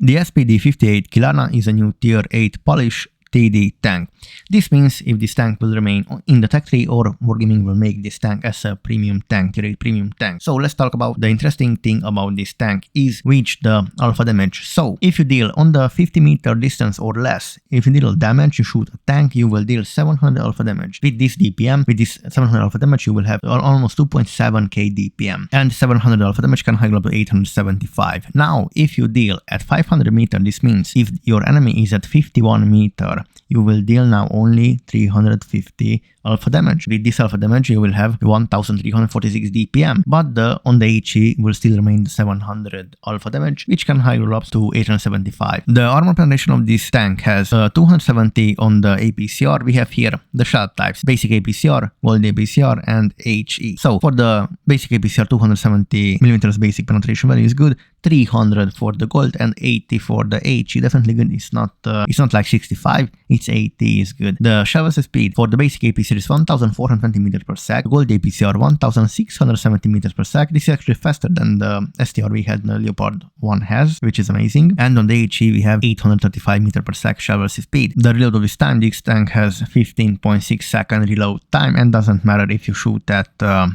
The SPD-58 Kilana is a new Tier 8 Polish TD tank. This means if this tank will remain in the tech tree, or Wargaming will make this tank as a premium tank, Tier 8 premium tank. So let's talk about the interesting thing about this tank is reach the alpha damage. So if you deal on the 50-meter distance or less, if you deal damage, you shoot a tank, you will deal 700 alpha damage. With this DPM, with this 700 alpha damage, you will have almost 2.7k DPM, and 700 alpha damage can high up to 875. Now, if you deal at 500 meter, this means if your enemy is at 51 meter, you will deal now only 350 alpha damage. With this alpha damage, you will have 1346 DPM, but on the HE will still remain 700 alpha damage, which can high roll up to 875. The armor penetration of this tank has 270 on the APCR. We have here the shot types: basic APCR, gold APCR, and HE. So for the basic APCR, 270mm basic penetration value is good. 300 for the gold and 80 for the HE. Definitely good. It's not like 65. It's 80 is good. The shovel speed for the basic APCR is 1420 meters per sec. Gold APCR 1670 meters per sec. This is actually faster than the STR we had the Leopard 1 has, which is amazing. And on the HE we have 835 meters per sec shovel speed. The reload of this tank has 15.6 second reload time, and doesn't matter if you shoot at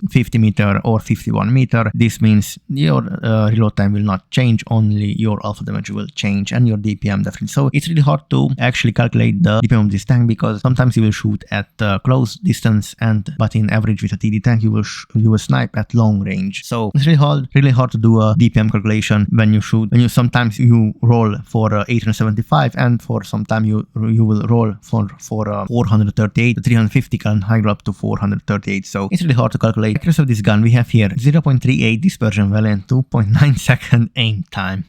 50 meter or 51 meter. This means your reload time will not change, only your alpha damage will change, and your DPM definitely. So it's really hard to actually calculate the DPM of this tank, because sometimes you will shoot at close distance, but in average with a TD tank you will snipe at long range. So it's really hard to do a DPM calculation when you shoot. Sometimes you roll for 875, and for some time you will roll for 438. The 350 can high up to 438. So it's really hard to calculate. Accuracy of this gun we have here 0.38 dispersion value and 2.9 second aim time.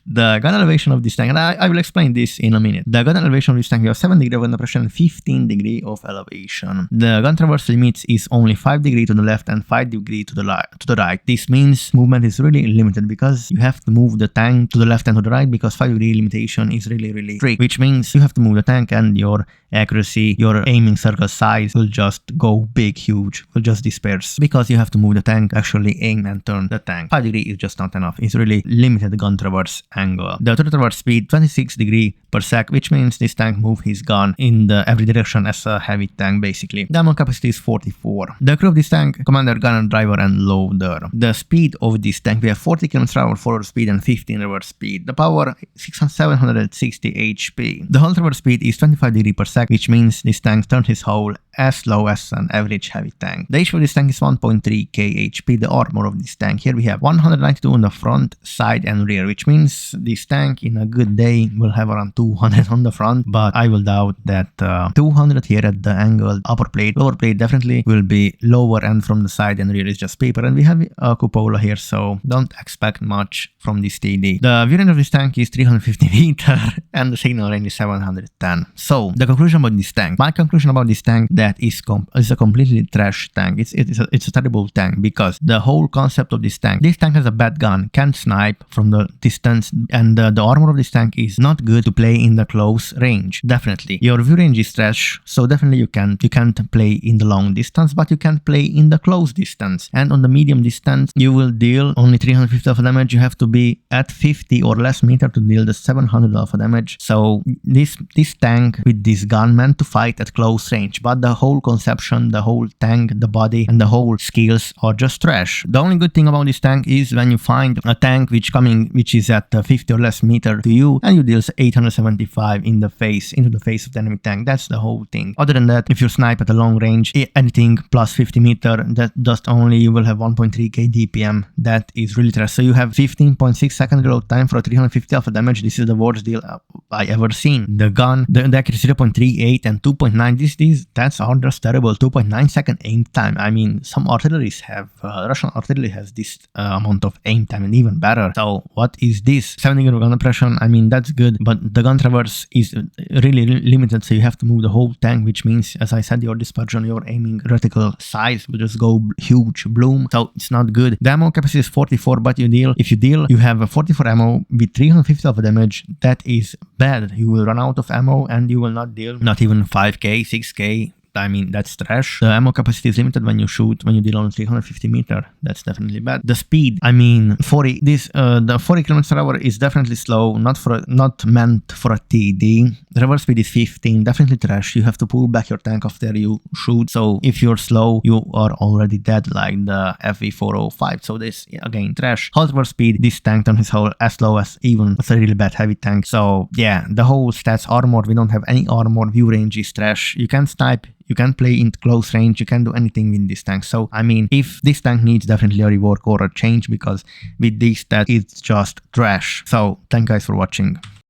The gun elevation of this tank, and I will explain this in a minute. The gun elevation of this tank, we have 7 degrees of gun pressure and 15 degrees of elevation. The gun traverse limits is only 5 degrees to the left and 5 degrees to the right. This means movement is really limited, because you have to move the tank to the left and to the right, because 5 degree limitation is really strict, which means you have to move the tank, and your accuracy, your aiming circle size will just go big, huge, will just disperse, because you have to move the tank, actually aim and turn the tank. 5 degrees is just not enough. It's really limited gun traverse angle. The total traverse speed 26 degrees per sec, which means this tank move his gun in every direction as a heavy tank basically. The ammo capacity is 44. The crew of this tank: commander, gunner, driver, and loader. The speed of this tank, we have 40 km/h forward speed and 15 reverse speed. The power 760 HP. The hull traverse speed is 25 degrees per sec, which means this tank turns his hull as slow as an average heavy tank. The HP of this tank is 1.3k HP. The armor of this tank, here we have 192 on the front, side, and rear, which means this tank in a good day will have around 200 on the front, but I will doubt that 200 here at the angled upper plate. Lower plate definitely will be lower, and from the side and rear is just paper, and we have a cupola here, so don't expect much from this TD. The view range of this tank is 350 meters and the signal range is 710. So the conclusion about this tank, my conclusion about this tank, that is a completely trash tank. It's a terrible tank, because the whole concept of this tank has a bad gun, can't snipe from the distance, and the armor of this tank is not good to play in the close range. Definitely your view range is trash, so definitely you can't play in the long distance, but you can play in the close distance, and on the medium distance you will deal only 350 alpha damage. You have to be at 50 or less meter to deal the 700 alpha damage. So this tank with this gun meant to fight at close range, but the whole conception, the whole tank, the body, and the whole skills are just trash. The only good thing about this tank is when you find a tank which is at 50 or less meter to you, and you deal 875 into the face of the enemy tank. That's the whole thing. Other than that, if you snipe at a long range, anything plus 50 meter, that just only you will have 1.3k DPM. That is really trash. So you have 15.6 second reload time for a 350 alpha damage. This is the worst deal I ever seen. The gun, the accuracy 0.38 and 2.9. That's just terrible. 2.9 second aim time. I mean, some artilleries have Russian artillery has this amount of aim time, and even better. So what is this? 7 degree gun oppression, I mean, that's good, but the gun traverse is really limited, so you have to move the whole tank, which means, as I said, your dispersion, your aiming reticle size will just go huge, bloom, so it's not good. The ammo capacity is 44, but if you deal, you have a 44 ammo with 350 alpha damage. That is bad. You will run out of ammo, and you will not deal not even 5k, 6k, I mean, that's trash. The ammo capacity is limited when you shoot, when you deal on 350 meter. That's definitely bad. The speed, I mean, 40, the 40 kilometers per hour is definitely slow, not meant for a TD. The reverse speed is 15, definitely trash. You have to pull back your tank after you shoot. So if you're slow, you are already dead, like the FV405. So this, again, trash. Halt reverse speed, this tank turns as slow as even a really bad heavy tank. So yeah, the whole stats, armor, we don't have any armor, view range is trash. You can snipe, you can play in close range, you can do anything with this tank. So I mean, if this tank needs definitely a rework or a change, because with this stats it's just trash. So thank you guys for watching.